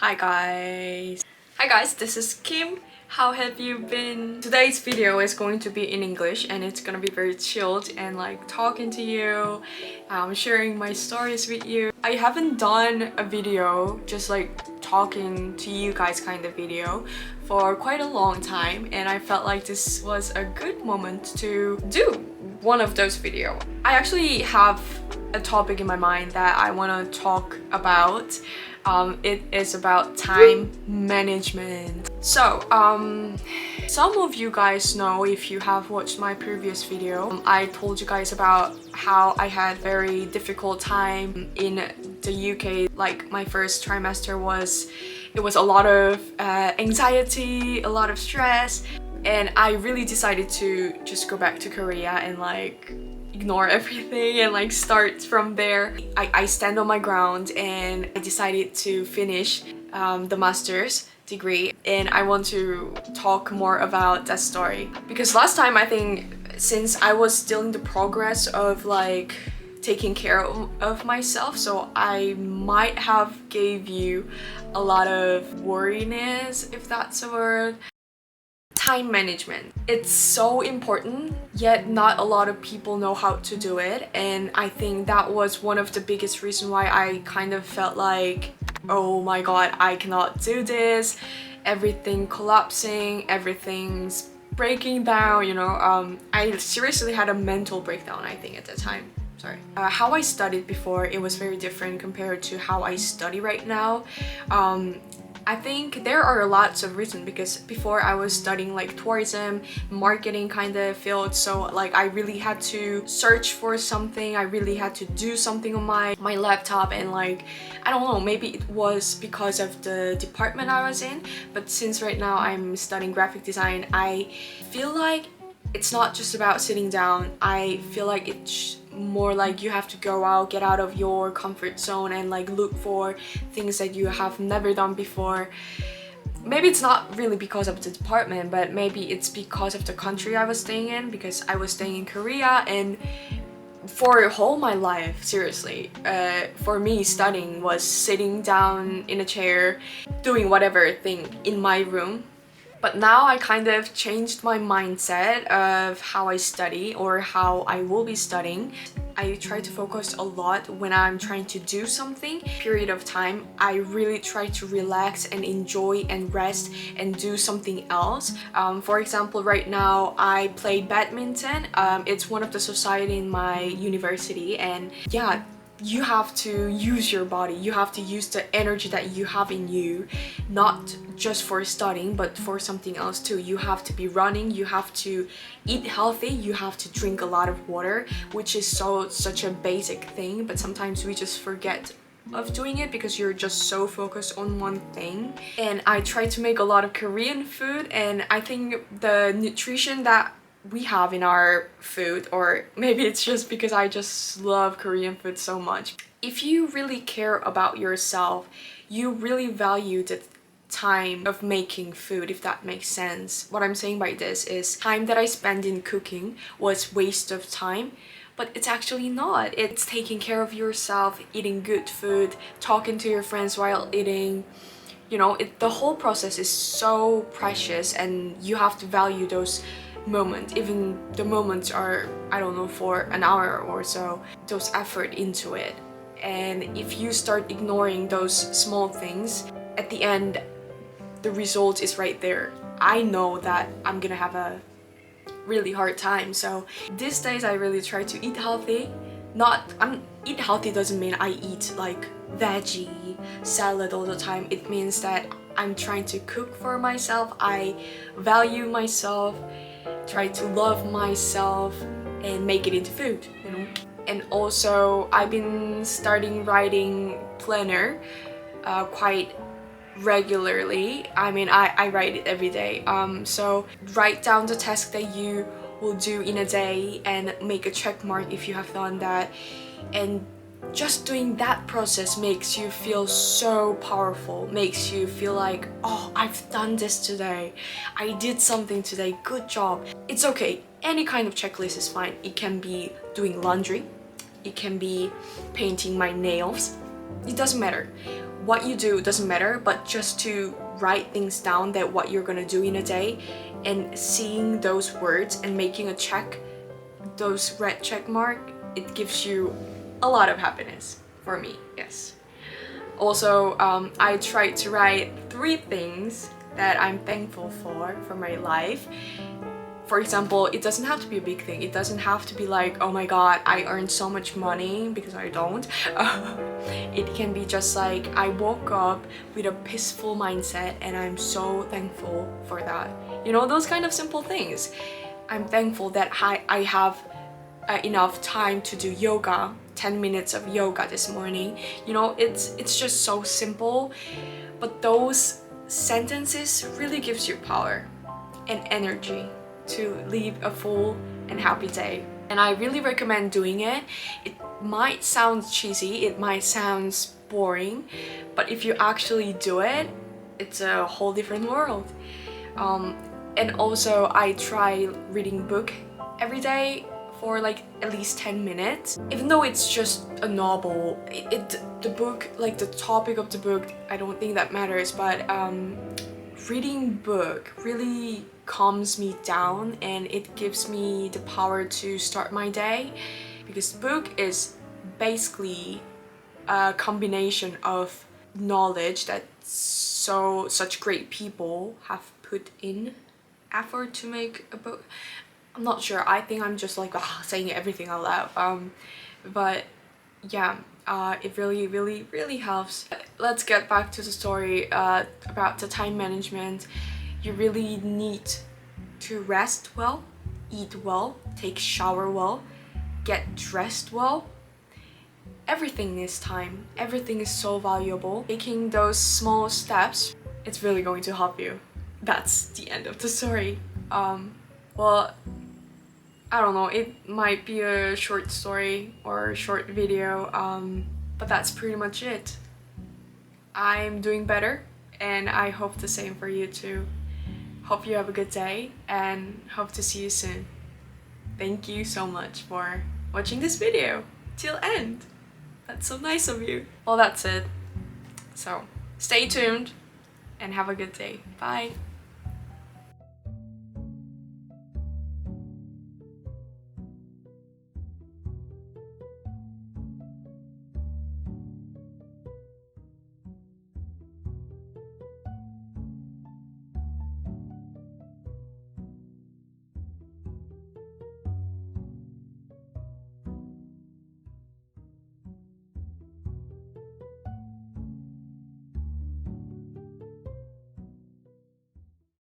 Hi guys! Hi guys, this is Kim. How have you been? Today's video is going to be in English and it's gonna be very chilled and like talking to you, sharing my stories with you. I haven't done a video just like talking to you guys kind of video for quite a long time, and I felt like this was a good moment to do one of those videos. I actually have a topic in my mind that I want to talk about. It is about time management. So, some of you guys know, if you have watched my previous video, I told you guys about how I had very difficult time in the UK. Like my first trimester was a lot of anxiety, a lot of stress, and I really decided to just go back to Korea and like ignore everything and like start from there. I stand on my ground and I decided to finish the master's degree, and I want to talk more about that story because last time, I think, since I was still in the progress of like taking care of myself, so I might have gave you a lot of worriness, if that's a word. Time management. It's so important, yet not a lot of people know how to do it, and I think that was one of the biggest reasons why I kind of felt like, oh my god, I cannot do this, everything collapsing, everything's breaking down, you know. I seriously had a mental breakdown, I think, at the time. Sorry. How I studied before, it was very different compared to how I study right now. I think there are lots of reasons, because before I was studying like tourism, marketing kind of field, so like I really had to search for something, I really had to do something on my laptop, and like, I don't know, maybe it was because of the department I was in, but since right now I'm studying graphic design, I feel like it's not just about sitting down. I feel like it's more like you have to go out, get out of your comfort zone and like look for things that you have never done before. Maybe it's not really because of the department, but maybe it's because of the country I was staying in, because I was staying in Korea, and for whole my life, seriously, for me, studying was sitting down in a chair doing whatever thing in my room. But now I kind of changed my mindset of how I study or how I will be studying. I try to focus a lot when I'm trying to do something. Period of time, I really try to relax and enjoy and rest and do something else. For example, right now I play badminton. It's one of the society in my university, and yeah, you have to use your body, you have to use the energy that you have in you, not just for studying but for something else too. You have to be running, you have to eat healthy, you have to drink a lot of water, which is such a basic thing, but sometimes we just forget of doing it because you're just so focused on one thing. And I try to make a lot of Korean food, and I think the nutrition that we have in our food, or maybe it's just because I just love Korean food so much. If you really care about yourself, you really value the time of making food, if that makes sense. What I'm saying by this is time that I spend in cooking was waste of time, but it's actually not. It's taking care of yourself, eating good food, talking to your friends while eating. You know, the whole process is so precious, and you have to value those moment, even the moments are, I don't know, for an hour or so, those effort into it. And if you start ignoring those small things, at the end the result is right there. I know that I'm gonna have a really hard time, so these days I really try to eat healthy. Eat healthy doesn't mean I eat like veggie salad all the time. It means that I'm trying to cook for myself, I value myself, try to love myself and make it into food, you know. And also I've been starting writing planner quite regularly. I mean, I write it every day. So write down the task that you will do in a day and make a check mark if you have done that, and just doing that process makes you feel so powerful, makes you feel like, oh, I've done this today, I did something today, good job. It's okay, any kind of checklist is fine. It can be doing laundry, it can be painting my nails, it doesn't matter. what you do doesn't matter, but just to write things down that what you're gonna do in a day, and seeing those words and making a check, those red check mark, it gives you a lot of happiness for me. Yes. Also, I tried to write 3 things that I'm thankful for my life. For example, it doesn't have to be a big thing. It doesn't have to be like, oh my god, I earned so much money, because I don't. It can be just like, I woke up with a peaceful mindset and I'm so thankful for that. You know, those kind of simple things. I'm thankful that I have enough time to do yoga, 10 minutes of yoga this morning. You know, it's just so simple, but those sentences really gives you power and energy to live a full and happy day. And I really recommend doing it. It might sound cheesy, it might sound boring, but if you actually do it, it's a whole different world. And also I try reading book every day for like at least 10 minutes. Even though it's just a novel, the book, like the topic of the book, I don't think that matters, but reading book really calms me down and it gives me the power to start my day, because book is basically a combination of knowledge that such great people have put in effort to make a book. I'm not sure, I think I'm just like saying everything out loud, but yeah, it really helps. Let's get back to the story about the time management. You really need to rest well, eat well, take shower well, get dressed well. Everything is time. Everything is so valuable. Taking those small steps, it's really going to help you. That's the end of the story. Well, I don't know, it might be a short story or a short video, but that's pretty much it. I'm doing better and I hope the same for you too. Hope you have a good day and hope to see you soon. Thank you so much for watching this video till end. That's so nice of you. Well, that's it. So stay tuned and have a good day. Bye.